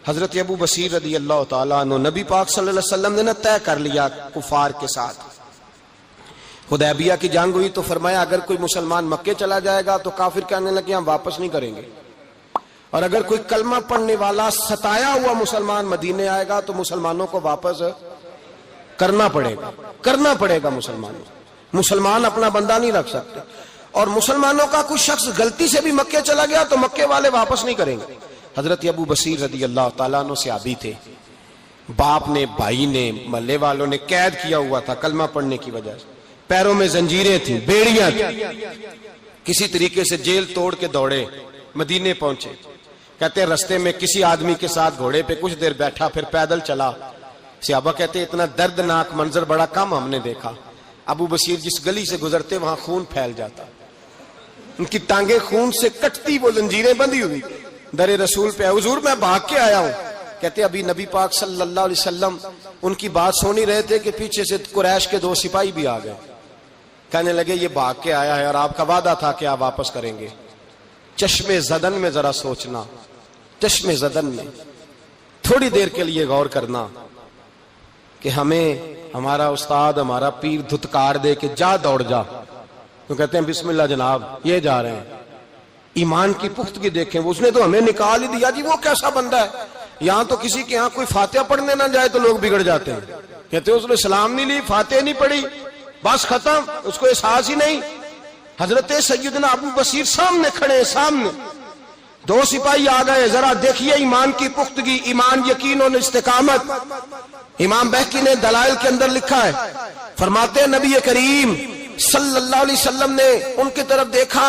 حضرت ابو بصیر رضی اللہ تعالیٰ عنہ نبی پاک صلی اللہ علیہ وسلم نے نہ طے کر لیا کفار کے ساتھ. حدیبیہ کی جنگ ہوئی تو فرمایا اگر کوئی مسلمان مکے چلا جائے گا تو کافر کہنے لگے ہم واپس نہیں کریں گے، اور اگر کوئی کلمہ پڑھنے والا ستایا ہوا مسلمان مدینے آئے گا تو مسلمانوں کو واپس کرنا پڑے گا. مسلمان اپنا بندہ نہیں رکھ سکتے، اور مسلمانوں کا کوئی شخص غلطی سے بھی مکے چلا گیا تو مکے والے واپس نہیں کریں گے. حضرت ابو بصیر رضی اللہ تعالیٰ عنہ صحابی تھے، باپ نے بھائی نے محلے والوں نے قید کیا ہوا تھا کلمہ پڑھنے کی وجہ سے، پیروں میں زنجیریں تھیں، بیڑیاں تھیں، کسی طریقے سے جیل توڑ کے دوڑے مدینے پہنچے. کہتے ہیں رستے میں کسی آدمی کے ساتھ گھوڑے پہ کچھ دیر بیٹھا پھر پیدل چلا. صحابہ کہتے ہیں اتنا دردناک منظر بڑا کم ہم نے دیکھا. ابو بصیر جس گلی سے گزرتے وہاں خون پھیل جاتا، ان کی ٹانگیں خون سے کٹتی، وہ زنجیریں بندھی ہوئی. در رسول پہ حضور میں بھاگ کے آیا ہوں. کہتے ابھی نبی پاک صلی اللہ علیہ وسلم ان کی بات سن ہی رہے تھے کہ پیچھے سے قریش کے 2 سپاہی بھی آ گئے. کہنے لگے یہ بھاگ کے آیا ہے اور آپ کا وعدہ تھا کہ آپ واپس کریں گے. چشم زدن میں ذرا سوچنا، چشم زدن میں تھوڑی دیر کے لیے غور کرنا کہ ہمیں ہمارا استاد ہمارا پیر دھتکار دے کہ جا دوڑ جا، تو کہتے ہیں بسم اللہ جناب یہ جا رہے ہیں. ایمان کی پختگی دیکھیں، اس نے تو ہمیں نکال ہی دیا جی، وہ کیسا بندہ ہے. یہاں تو کسی کے یہاں کوئی فاتحہ پڑھنے نہ جائے تو لوگ بگڑ جاتے ہیں. کہتے ہیں اس نے سلام نہیں لی، فاتحہ نہیں پڑھی، بس ختم، اس کو احساس ہی نہیں. حضرت سیدنا ابو بصیر سامنے کھڑے ہیں، سامنے 2 سپاہی آ گئے. ذرا دیکھیے ایمان کی پختگی، ایمان، یقین اور استقامت. امام بہقی نے دلائل کے اندر لکھا ہے، فرماتے ہیں نبی کریم صلی اللہ علیہ وسلم نے ان کی طرف دیکھا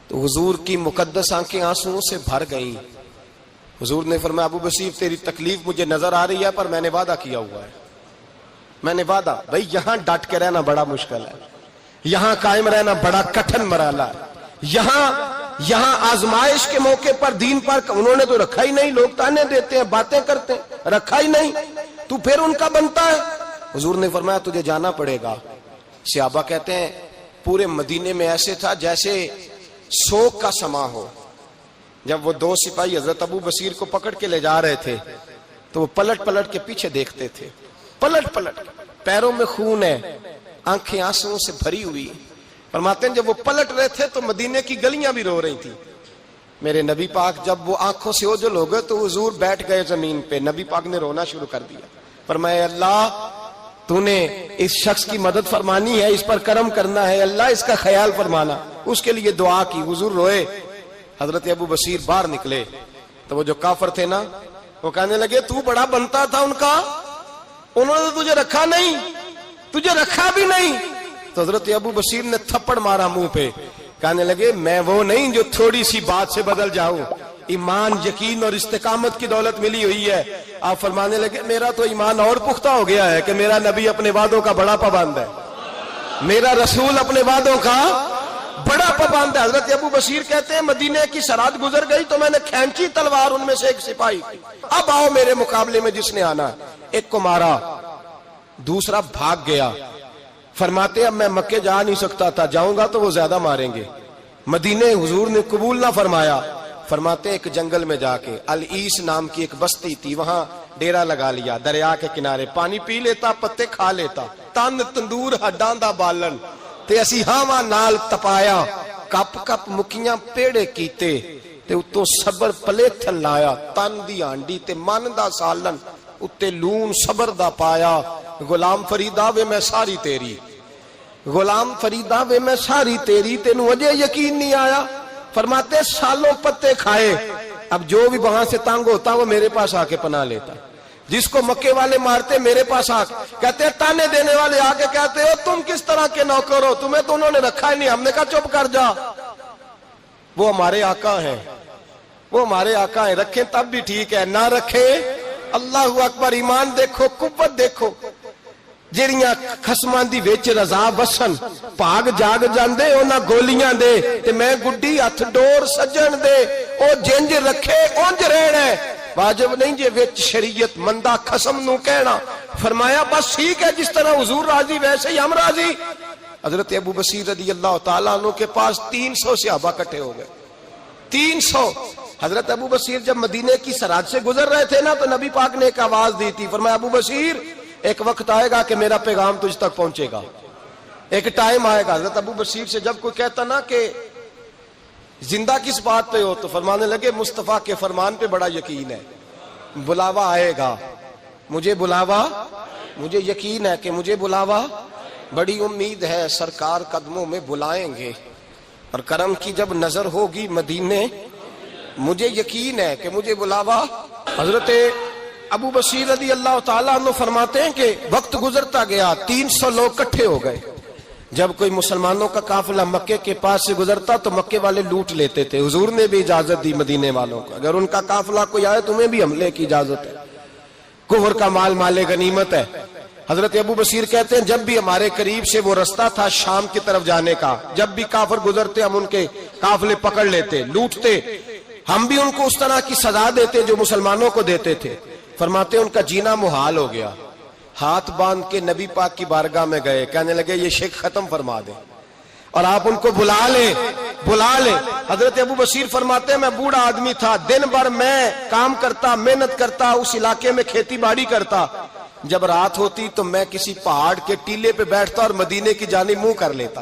تو حضور کی مقدس آنکھیں آنسوؤں سے بھر گئیں. حضور نے فرمایا ابو بصیر تیری تکلیف مجھے نظر آ رہی ہے پر میں نے وعدہ کیا ہوا ہے، میں نے وعدہ. بھائی یہاں ڈٹ کے رہنا بڑا مشکل ہے، یہاں قائم رہنا بڑا کٹھن مرحلہ ہے. یہاں آزمائش کے موقع پر دین پر انہوں نے تو رکھا ہی نہیں. لوگ تانے دیتے ہیں، باتیں کرتے ہیں، رکھا ہی نہیں، تو پھر ان کا بنتا ہے. حضور نے فرمایا تجھے جانا پڑے گا. صحابہ کہتے ہیں پورے مدینے میں ایسے تھا جیسے سوگ کا سما ہو. جب وہ 2 سپاہی حضرت ابو بصیر کو پکڑ کے لے جا رہے تھے تو وہ پلٹ پلٹ کے پیچھے دیکھتے تھے، پلٹ پلٹ، پیروں میں خون ہے، آنکھیں آنسوؤں سے بھری ہوئی. فرماتے ہیں جب وہ پلٹ رہے تھے تو مدینے کی گلیاں بھی رو رہی تھی. میرے نبی پاک جب وہ آنکھوں سے اوجھل ہو گئے تو حضور بیٹھ گئے زمین پہ. نبی پاک نے رونا شروع کر دیا. فرمایا اللہ تو نے اس شخص کی مدد فرمانی ہے، اس پر کرم کرنا ہے، اللہ اس کا خیال فرمانا. اس کے لیے دعا کی. حضور روئے. حضرت ابو بصیر باہر نکلے تو وہ جو کافر تھے نا وہ کہنے لگے تو بڑا بنتا تھا ان کا، انہوں نے تجھے رکھا نہیں، تجھے رکھا بھی نہیں. تو حضرت ابو بصیر نے تھپڑ مارا منہ پہ. کہنے لگے میں وہ نہیں جو تھوڑی سی بات سے بدل جاؤں. ایمان، یقین اور استقامت کی دولت ملی ہوئی ہے. آپ فرمانے لگے میرا تو ایمان اور پختہ ہو گیا ہے کہ میرا نبی اپنے وعدوں کا بڑا پابند ہے، میرا رسول اپنے وعدوں کا بڑا پابند ہے. حضرت ابو بصیر کہتے ہیں مدینے کی سرحد گزر گئی تو میں نے کھینچی تلوار، ان میں سے ایک سپاہی، اب آؤ میرے مقابلے میں جس نے آنا. ایک کو مارا، دوسرا بھاگ گیا. فرماتے اب میں مکے جا نہیں سکتا تھا، جاؤں گا تو وہ زیادہ ماریں گے. مدینے حضور نے قبول نہ فرمایا. فرماتے ایک جنگل میں جا کے العیس نام کی ایک بستی تھی، وہاں ڈیرا لگا لیا. دریا کے کنارے پانی پی لیتا، پتے کھا لیتا. تن تندور ہڈاں دا بالن تے اسی ہاواں نال تپایا. کپ کپ مکیاں پیڑے کیتے تے اتوں صبر پلیتھن لایا. تن دی ہانڈی تے من دا سالن اتے لون صبر دا پایا. غلام فریدا وے میں ساری تیری، غلام فریدا وے میں ساری تیری، تینوں اجے یقین نہیں آیا. فرماتے سالوں پتے کھائے، اب جو بھی وہاں سے تنگ ہوتا وہ میرے پاس آ کے پناہ لیتا. جس کو مکے والے مارتے میرے پاس آ کہتے ہیں، تانے دینے والے آ کے کہتے ہو تم کس طرح کے نوکر ہو، تمہیں تو انہوں نے رکھا ہی نہیں. ہم نے کہا چپ کر جا، وہ ہمارے آقا ہیں، وہ ہمارے آقا ہیں. رکھیں تب بھی ٹھیک ہے، نہ رکھیں اللہ اکبر. ایمان دیکھو، قوت دیکھو. جیڑیاں خصماں دی وچ رضا وسن بھاگ جاگ جاندے انہاں گولیاں دے تے میں گڈی ہتھ ڈور سجن دے. او جنج رکھے اونج رہنا ہے، واجب نہیں جے وچ شریعت مندہ خصم نو کہنا. فرمایا بس ٹھیک ہے، جس طرح حضور راضی ویسے ہی ہم راضی. حضرت ابو بصیر رضی اللہ تعالیٰ عنہ کے پاس 300 صحابہ کٹھے ہو گئے. 300 حضرت ابو بصیر جب مدینے کی سرحد سے گزر رہے تھے نا تو نبی پاک نے ایک آواز دی تھی، فرمایا ابو بصیر ایک وقت آئے گا کہ میرا پیغام تجھ تک پہنچے گا، ایک ٹائم آئے گا۔ حضرت ابو بصیر سے جب کوئی کہتا نا کہ زندہ کس بات پہ ہو تو فرمانے لگے مصطفیٰ کے فرمان پہ بڑا یقین ہے، بلاوا آئے گا، مجھے یقین ہے کہ مجھے بلاوا، بڑی امید ہے سرکار قدموں میں بلائیں گے، اور کرم کی جب نظر ہوگی مدینے، مجھے یقین ہے کہ مجھے بلاوا۔ حضرت ابو بصیر رضی اللہ تعالیٰ عنہ فرماتے ہیں کہ وقت گزرتا گیا، 300 لوگ اکٹھے ہو گئے۔ جب کوئی مسلمانوں کا قافلہ مکے کے پاس سے گزرتا تو مکے والے لوٹ لیتے تھے۔ حضور نے بھی اجازت دی مدینے والوں کو، اگر ان کا قافلہ کوئی آئے تمہیں بھی حملے کی اجازت ہے، کفر کا مال مال غنیمت ہے۔ حضرت ابو بصیر کہتے ہیں جب بھی ہمارے قریب سے وہ رستہ تھا شام کی طرف جانے کا، جب بھی کافر گزرتے ہم ان کے قافلے پکڑ لیتے، لوٹتے، ہم بھی ان کو اس طرح کی سزا دیتے جو مسلمانوں کو دیتے تھے۔ فرماتے ان کا جینا محال ہو گیا، ہاتھ باندھ کے نبی پاک کی بارگاہ میں گئے، کہنے لگے یہ شرک ختم فرما دیں اور آپ ان کو بلا لیں۔ حضرت ابو بصیر فرماتے ہیں میں بوڑھا آدمی تھا، دن بھر میں کام کرتا، محنت کرتا، اس علاقے میں کھیتی باڑی کرتا، جب رات ہوتی تو میں کسی پہاڑ کے ٹیلے پہ بیٹھتا اور مدینے کی جانب منہ کر لیتا،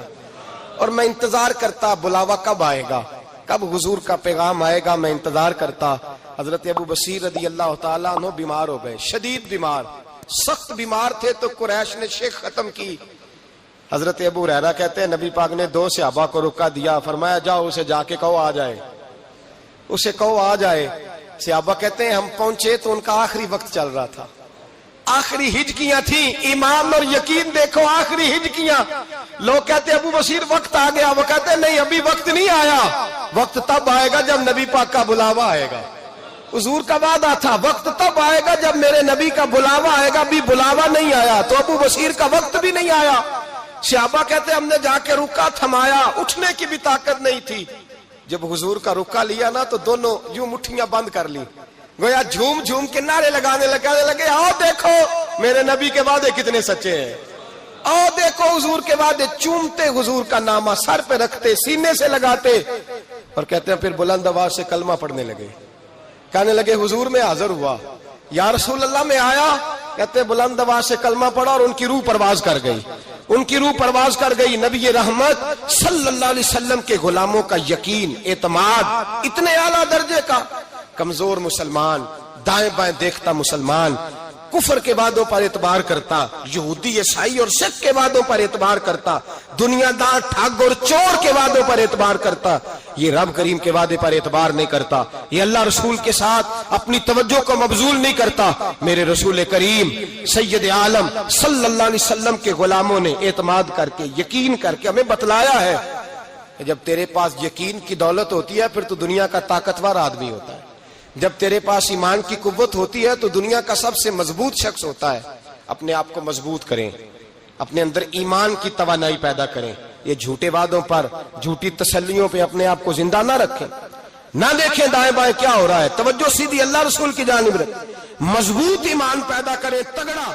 اور میں انتظار کرتا بلاوا کب آئے گا، کب حضور کا پیغام آئے گا، میں انتظار کرتا۔ حضرت ابو بصیر رضی اللہ تعالیٰ عنہ بیمار ہو گئے، شدید بیمار، سخت بیمار تھے، تو قریش نے شیخ ختم کی۔ حضرت ابو ہریرہ کہتے ہیں نبی پاک نے 2 صحابہ کو روکا دیا، فرمایا جاؤ اسے جا کے کہو آ جائے، اسے کہو آ جائے۔ صحابہ کہتے ہیں ہم پہنچے تو ان کا آخری وقت چل رہا تھا، آخری ہجکیاں تھیں، ایمان اور یقین دیکھو، آخری ہجکیاں۔ لوگ کہتے ابو بصیر وقت آ گیا، وہ کہتے ہیں نہیں ابھی وقت نہیں آیا، وقت تب آئے گا جب نبی پاک کا بلاوا آئے گا۔ حضور کا وعدہ تھا وقت تب آئے گا جب میرے نبی کا بلاوا آئے گا، ابھی بلاوا نہیں آیا، تو ابو بصیر کا وقت بھی نہیں آیا۔ صحابہ کہتے ہم نے جا کے رکا، تھمایا، اٹھنے کی بھی طاقت نہیں تھی۔ جب حضور کا رکا لیا نا تو دونوں یوں مٹھیاں بند کر لی، گویا جھوم جھوم کے نعرے لگانے لگے آؤ دیکھو میرے نبی کے وعدے کتنے سچے ہیں، آؤ دیکھو حضور کے وعدے، چومتے حضور کا نامہ، سر پہ رکھتے، سینے سے لگاتے، اور کہتے ہیں پھر بلند آواز سے کلمہ پڑھنے لگے، کہنے لگے حضور میں حاضر ہوا، یا رسول اللہ میں آیا، کہتے بلند آواز سے کلمہ پڑھا اور ان کی روح پرواز کر گئی، ان کی روح پرواز کر گئی۔ نبی رحمت صلی اللہ علیہ وسلم کے غلاموں کا یقین، اعتماد اتنے اعلیٰ درجے کا، کمزور مسلمان، دائیں بائیں دیکھتا مسلمان، کفر کے وعدوں پر اعتبار کرتا، یہودی عیسائی اور سکھ کے وعدوں پر اعتبار کرتا، دنیا دار ٹھگ اور چور کے وعدوں پر اعتبار کرتا، یہ رب کریم کے وعدے پر اعتبار نہیں کرتا، یہ اللہ رسول کے ساتھ اپنی توجہ کو مبذول نہیں کرتا۔ میرے رسول کریم سید عالم صلی اللہ علیہ وسلم کے غلاموں نے اعتماد کر کے، یقین کر کے ہمیں بتلایا ہے کہ جب تیرے پاس یقین کی دولت ہوتی ہے پھر تو دنیا کا طاقتور آدمی ہوتا ہے، جب تیرے پاس ایمان کی قوت ہوتی ہے تو دنیا کا سب سے مضبوط شخص ہوتا ہے۔ اپنے آپ کو مضبوط کریں، اپنے اندر ایمان کی توانائی پیدا کریں، یہ جھوٹے وعدوں پر، جھوٹی تسلیوں پہ اپنے آپ کو زندہ نہ رکھیں، نہ دیکھیں دائیں بائیں کیا ہو رہا ہے، توجہ سیدھی اللہ رسول کی جانب رکھیں، مضبوط ایمان پیدا کریں، تگڑا